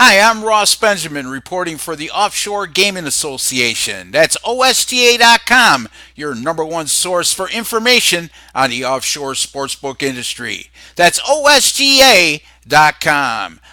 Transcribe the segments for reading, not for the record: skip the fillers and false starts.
Hi, I'm Ross Benjamin reporting for the Offshore Gaming Association. That's OSTA.com, your number one source for information on the offshore sportsbook industry. That's OSTA.com.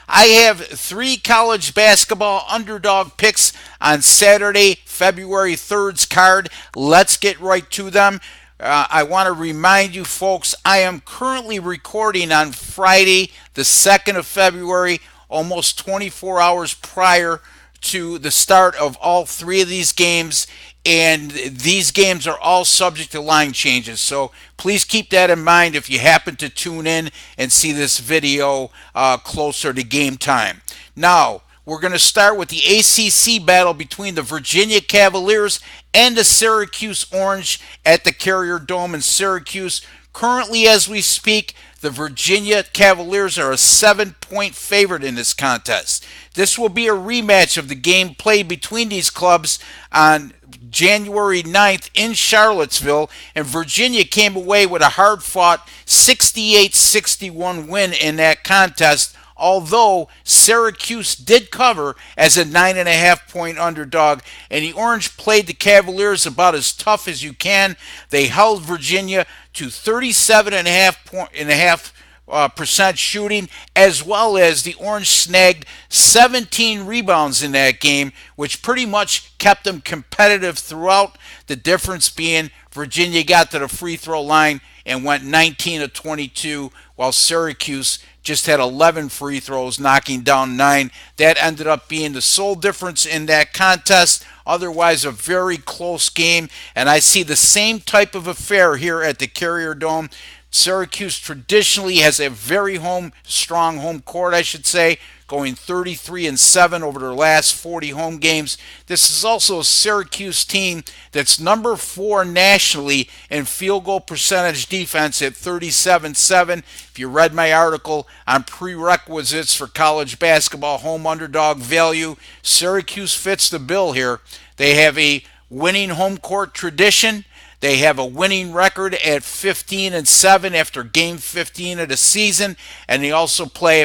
I have three college basketball underdog picks on Saturday, February 3rd's card. Let's get right to them. I want to remind you folks, I am currently recording on Friday, the 2nd of February, almost 24 hours prior to the start of all three of these games. And these games are all subject to line changes. So please keep that in mind if you happen to tune in and see this video closer to game time. Now, we're going to start with the ACC battle between the Virginia Cavaliers and the Syracuse Orange at the Carrier Dome in Syracuse. Currently, as we speak, the Virginia Cavaliers are a 7-point favorite in this contest. This will be a rematch of the game played between these clubs on January 9th in Charlottesville, and Virginia came away with a hard-fought 68-61 win in that contest, although Syracuse did cover as a 9.5-point underdog, and the Orange played the Cavaliers about as tough as you can. They held Virginia to 37.5% shooting, as well as the Orange snagged 17 rebounds in that game, which pretty much kept them competitive throughout. The difference being Virginia got to the free throw line and went 19 of 22, while Syracuse just had 11 free throws, knocking down 9. That ended up being the sole difference in that contest. Otherwise, a very close game, and I see the same type of affair here at the Carrier Dome. Syracuse traditionally has a very strong home court, I should say, going 33-7 over their last 40 home games. This is also a Syracuse team that's number 4 nationally in field goal percentage defense at 37-7. If you read my article on prerequisites for college basketball home underdog value, Syracuse fits the bill here. They have a winning home court tradition. They have a winning record at 15-7 after game 15 of the season, and they also play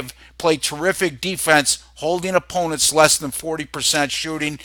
terrific defense, holding opponents less than 40% shooting.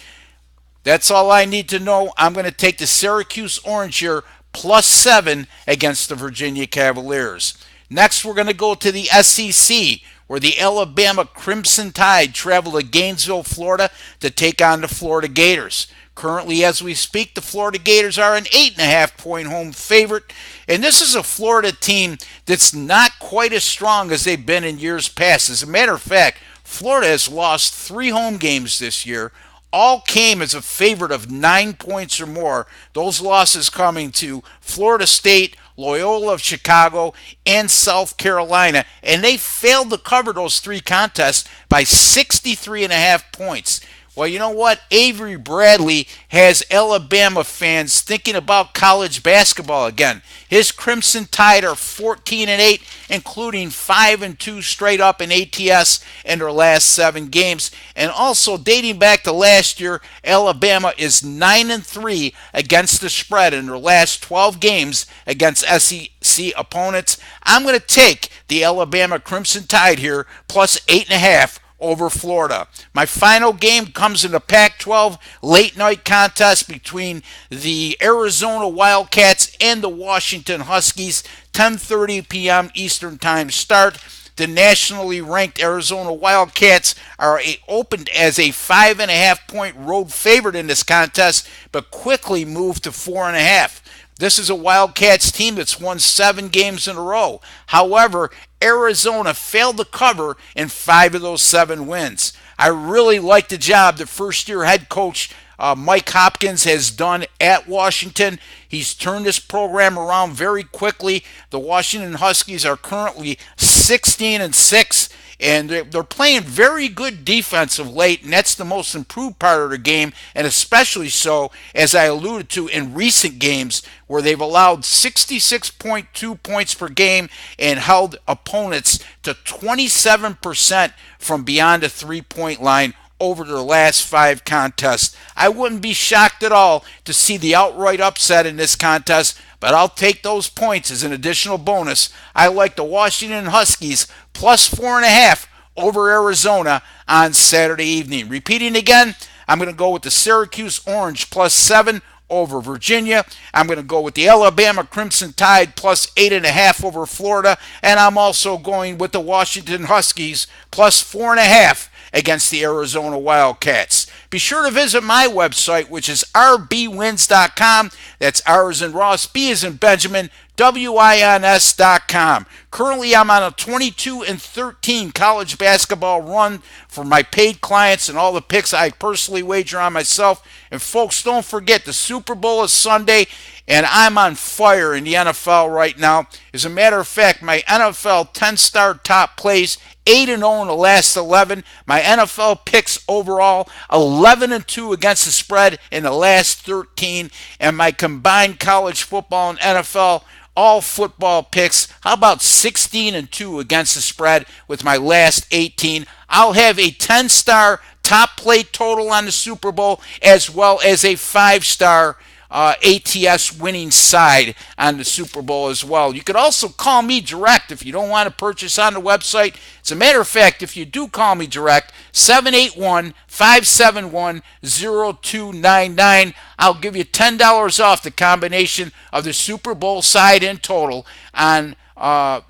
That's all I need to know. I'm going to take the Syracuse Orange here +7 against the Virginia Cavaliers. Next, we're going to go to the SEC, where the Alabama Crimson Tide travel to Gainesville, Florida to take on the Florida Gators. Currently, as we speak, the Florida Gators are an 8.5-point home favorite, and this is a Florida team that's not quite as strong as they've been in years past. As a matter of fact, Florida has lost 3 home games this year. All came as a favorite of 9 points or more. Those losses coming to Florida State, Loyola of Chicago, and South Carolina, and they failed to cover those 3 contests by 63.5 points. Well, you know what? Avery Bradley has Alabama fans thinking about college basketball again. His Crimson Tide are 14-8, including 5-2 straight up in ATS in their last 7 games. And also, dating back to last year, Alabama is 9-3 against the spread in their last 12 games against SEC opponents. I'm going to take the Alabama Crimson Tide here +8.5 over Florida. My final game comes in the Pac-12 late night contest between the Arizona Wildcats and the Washington Huskies. 10:30 p.m. Eastern Time start. The nationally ranked Arizona Wildcats are opened as a 5.5-point road favorite in this contest, but quickly moved to 4.5. This is a Wildcats team that's won 7 games in a row. However, Arizona failed to cover in 5 of those 7 wins. I really like the job that first-year head coach Mike Hopkins has done at Washington. He's turned this program around very quickly. The Washington Huskies are currently 16-6. And they're playing very good defense of late, and that's the most improved part of the game, and especially so, as I alluded to, in recent games where they've allowed 66.2 points per game and held opponents to 27% from beyond the three-point line over their last 5 contests. I wouldn't be shocked at all to see the outright upset in this contest, but I'll take those points as an additional bonus. I like the Washington Huskies +4.5 over Arizona on Saturday evening. Repeating again, I'm going to go with the Syracuse Orange +7 over Virginia. I'm going to go with the Alabama Crimson Tide +8.5 over Florida. And I'm also going with the Washington Huskies +4.5 against the Arizona Wildcats. Be sure to visit my website, which is rbwins.com. That's R as in Ross, B as in Benjamin, WINS.com. Currently, I'm on a 22-13 college basketball run for my paid clients and all the picks I personally wager on myself. And folks, don't forget, the Super Bowl is Sunday, and I'm on fire in the NFL right now. As a matter of fact, my NFL 10-star top plays 8-0 in the last 11. My NFL picks overall 11-2 against the spread in the last 13. And my combined college football and NFL all football picks, how about 16-2 against the spread with my last 18? I'll have a 10-star top play total on the Super Bowl as well as a 5-star ATS winning side on the Super Bowl as well. You could also call me direct if you don't want to purchase on the website. As a matter of fact, if you do call me direct, 781-571-0299. I'll give you $10 off the combination of the Super Bowl side and total on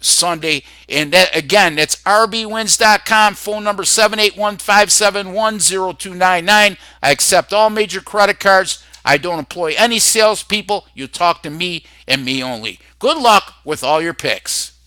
Sunday. And that, again, that's rbwins.com. Phone number 781-571-0299. I accept all major credit cards. I don't employ any salespeople. You talk to me and me only. Good luck with all your picks.